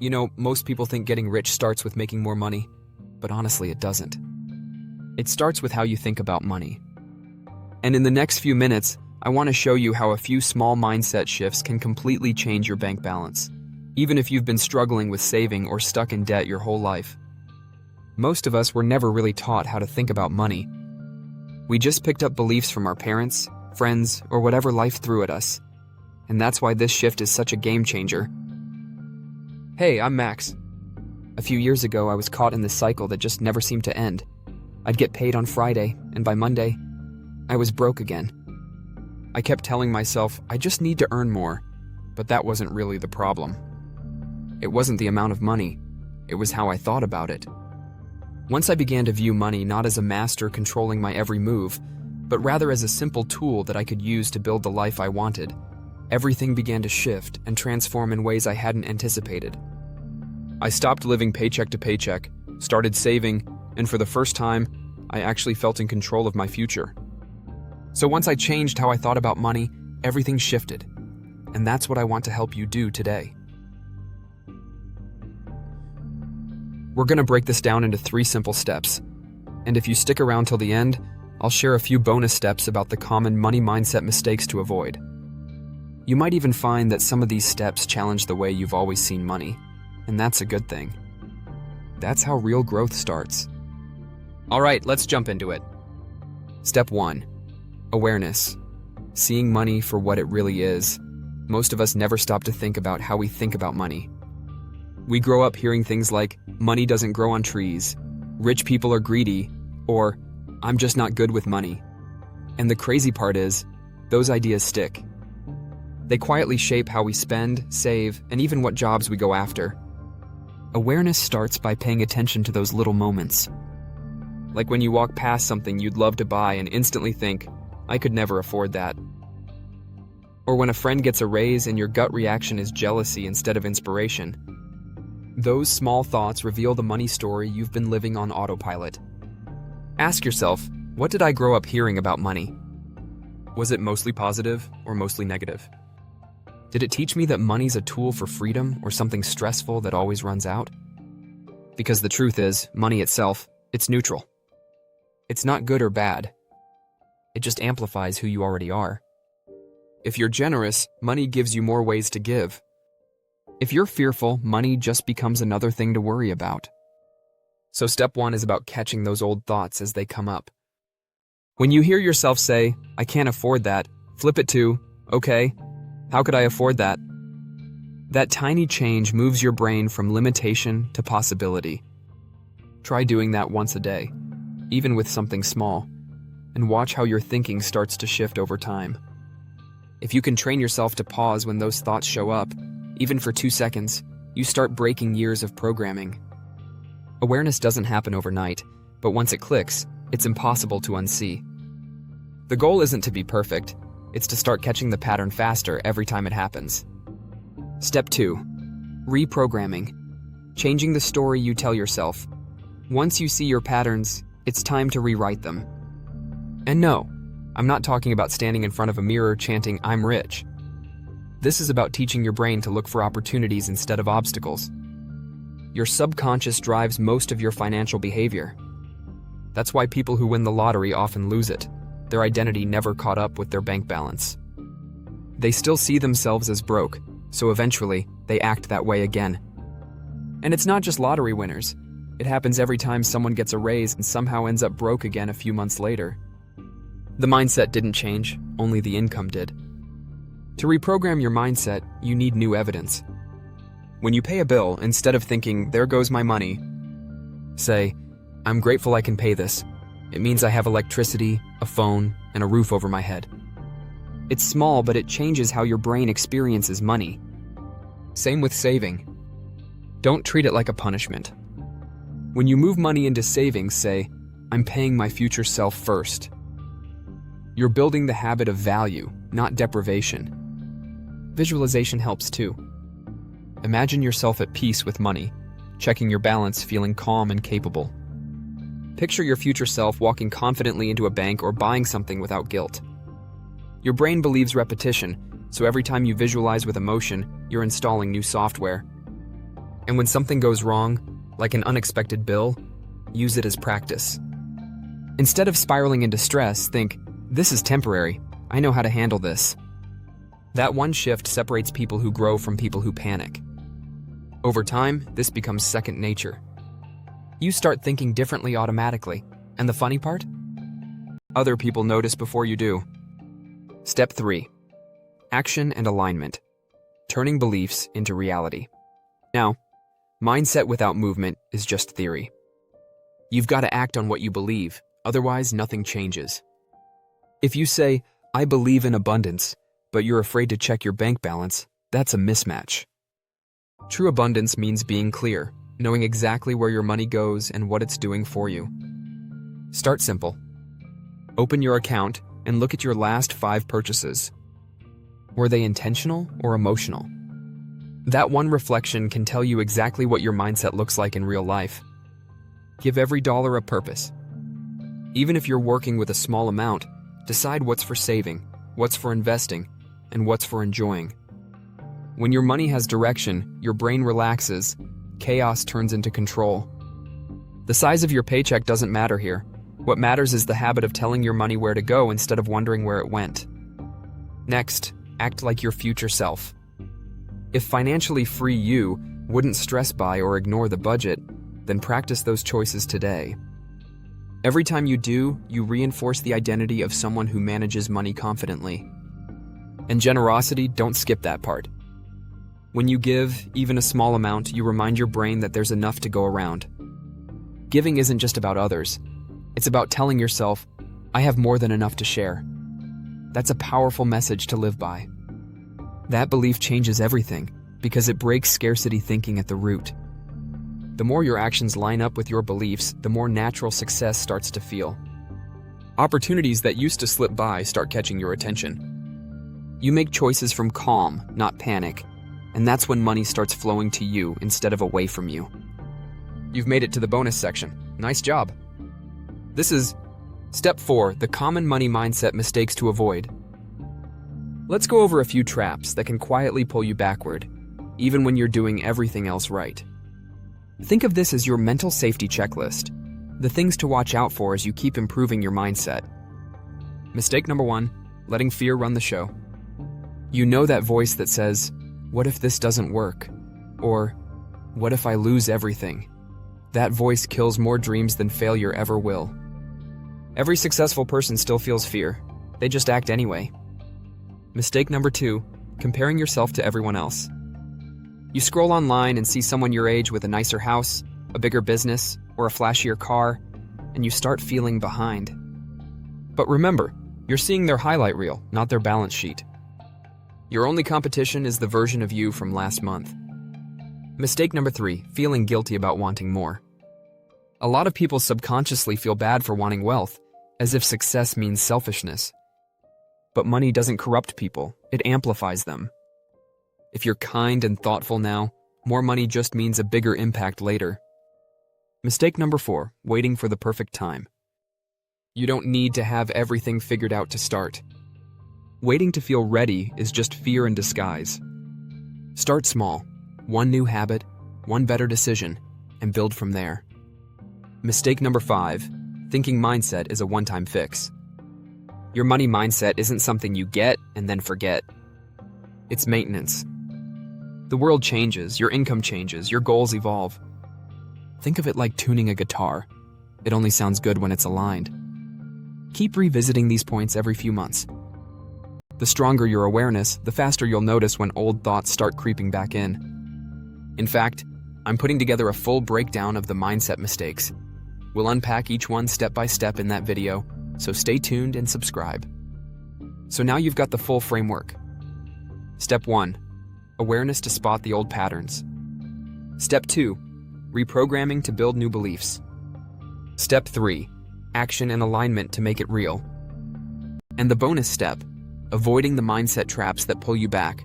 You know, most people think getting rich starts with making more money, but honestly, it doesn't. It starts with how you think about money. And in the next few minutes, I want to show you how a few small mindset shifts can completely change your bank balance, even if you've been struggling with saving or stuck in debt your whole life. Most of us were never really taught how to think about money. We just picked up beliefs from our parents, friends, or whatever life threw at us. And that's why this shift is such a game changer. Hey, I'm Max. A few years ago, I was caught in this cycle that just never seemed to end. I'd get paid on Friday, and by Monday, I was broke again. I kept telling myself, I just need to earn more, but that wasn't really the problem. It wasn't the amount of money, it was how I thought about it. Once I began to view money not as a master controlling my every move, but rather as a simple tool that I could use to build the life I wanted, everything began to shift and transform in ways I hadn't anticipated. I stopped living paycheck to paycheck, started saving, and for the first time, I actually felt in control of my future. So once I changed how I thought about money, everything shifted. And that's what I want to help you do today. We're going to break this down into 3 simple steps. And if you stick around till the end, I'll share a few bonus steps about the common money mindset mistakes to avoid. You might even find that some of these steps challenge the way you've always seen money. And that's a good thing. That's how real growth starts. All right, let's jump into it. Step 1. Awareness. Seeing money for what it really is. Most of us never stop to think about how we think about money. We grow up hearing things like, money doesn't grow on trees, rich people are greedy, or I'm just not good with money. And the crazy part is, those ideas stick. They quietly shape how we spend, save, and even what jobs we go after. Awareness starts by paying attention to those little moments. Like when you walk past something you'd love to buy and instantly think, I could never afford that. Or when a friend gets a raise and your gut reaction is jealousy instead of inspiration. Those small thoughts reveal the money story you've been living on autopilot. Ask yourself, what did I grow up hearing about money? Was it mostly positive or mostly negative? Did it teach me that money's a tool for freedom or something stressful that always runs out? Because the truth is, money itself, it's neutral. It's not good or bad. It just amplifies who you already are. If you're generous, money gives you more ways to give. If you're fearful, money just becomes another thing to worry about. So step 1 is about catching those old thoughts as they come up. When you hear yourself say, I can't afford that, flip it to, okay, how could I afford that? That tiny change moves your brain from limitation to possibility. Try doing that once a day, even with something small, and watch how your thinking starts to shift over time. If you can train yourself to pause when those thoughts show up, even for 2 seconds, you start breaking years of programming. Awareness doesn't happen overnight, but once it clicks, it's impossible to unsee. The goal isn't to be perfect, it's to start catching the pattern faster every time it happens. Step 2. Reprogramming. Changing the story you tell yourself. Once you see your patterns, it's time to rewrite them. And no, I'm not talking about standing in front of a mirror chanting, I'm rich. This is about teaching your brain to look for opportunities instead of obstacles. Your subconscious drives most of your financial behavior. That's why people who win the lottery often lose it. Their identity never caught up with their bank balance. They still see themselves as broke, so eventually, they act that way again. And it's not just lottery winners. It happens every time someone gets a raise and somehow ends up broke again a few months later. The mindset didn't change, only the income did. To reprogram your mindset, you need new evidence. When you pay a bill, instead of thinking, there goes my money, say, I'm grateful I can pay this. It means I have electricity, a phone, and a roof over my head. It's small, but it changes how your brain experiences money. Same with saving. Don't treat it like a punishment. When you move money into savings, say, I'm paying my future self first. You're building the habit of value, not deprivation. Visualization helps too. Imagine yourself at peace with money, checking your balance, feeling calm and capable. Picture your future self walking confidently into a bank or buying something without guilt. Your brain believes repetition, so every time you visualize with emotion, you're installing new software. And when something goes wrong, like an unexpected bill, use it as practice. Instead of spiraling into stress, think, "This is temporary. I know how to handle this." That one shift separates people who grow from people who panic. Over time, this becomes second nature. You start thinking differently automatically. And the funny part? Other people notice before you do. Step 3. Action and alignment. Turning beliefs into reality. Now, mindset without movement is just theory. You've got to act on what you believe, otherwise nothing changes. If you say, "I believe in abundance," but you're afraid to check your bank balance, that's a mismatch. True abundance means being clear, knowing exactly where your money goes and what it's doing for you. Start simple. Open your account and look at your last 5 purchases. Were they intentional or emotional? That one reflection can tell you exactly what your mindset looks like in real life. Give every dollar a purpose. Even if you're working with a small amount, decide what's for saving, what's for investing, and what's for enjoying. When your money has direction, your brain relaxes, chaos turns into control. The size of your paycheck doesn't matter here. What matters is the habit of telling your money where to go instead of wondering where it went. Next, act like your future self. If financially free you wouldn't stress by or ignore the budget, then practice those choices today. Every time you do, you reinforce the identity of someone who manages money confidently. And generosity, don't skip that part. When you give, even a small amount, you remind your brain that there's enough to go around. Giving isn't just about others. It's about telling yourself, "I have more than enough to share." That's a powerful message to live by. That belief changes everything because it breaks scarcity thinking at the root. The more your actions line up with your beliefs, the more natural success starts to feel. Opportunities that used to slip by start catching your attention. You make choices from calm, not panic, and that's when money starts flowing to you instead of away from you. You've made it to the bonus section. Nice job. This is Step 4, the common money mindset mistakes to avoid. Let's go over a few traps that can quietly pull you backward, even when you're doing everything else right. Think of this as your mental safety checklist, the things to watch out for as you keep improving your mindset. Mistake number 1, letting fear run the show. You know that voice that says, "What if this doesn't work?" Or, "What if I lose everything?" That voice kills more dreams than failure ever will. Every successful person still feels fear. They just act anyway. Mistake number 2, comparing yourself to everyone else. You scroll online and see someone your age with a nicer house, a bigger business, or a flashier car, and you start feeling behind. But remember, you're seeing their highlight reel, not their balance sheet. Your only competition is the version of you from last month. Mistake number 3, feeling guilty about wanting more. A lot of people subconsciously feel bad for wanting wealth, as if success means selfishness. But money doesn't corrupt people, it amplifies them. If you're kind and thoughtful now, more money just means a bigger impact later. Mistake number 4, waiting for the perfect time. You don't need to have everything figured out to start. Waiting to feel ready is just fear in disguise. Start small, one new habit, one better decision, and build from there. Mistake number 5, thinking mindset is a one-time fix. Your money mindset isn't something you get and then forget. It's maintenance. The world changes, your income changes, your goals evolve. Think of it like tuning a guitar. It only sounds good when it's aligned. Keep revisiting these points every few months. The stronger your awareness, the faster you'll notice when old thoughts start creeping back in. In fact, I'm putting together a full breakdown of the mindset mistakes. We'll unpack each one step by step in that video, so stay tuned and subscribe. So now you've got the full framework. Step 1, awareness to spot the old patterns. Step 2, reprogramming to build new beliefs. Step 3, action and alignment to make it real. And the bonus step, avoiding the mindset traps that pull you back.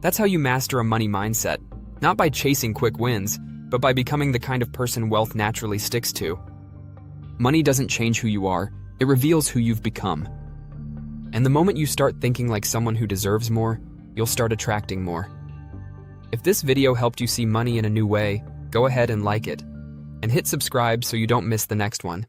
That's how you master a money mindset, not by chasing quick wins, but by becoming the kind of person wealth naturally sticks to. Money doesn't change who you are, it reveals who you've become. And the moment you start thinking like someone who deserves more, you'll start attracting more. If this video helped you see money in a new way, go ahead and like it. And hit subscribe so you don't miss the next one.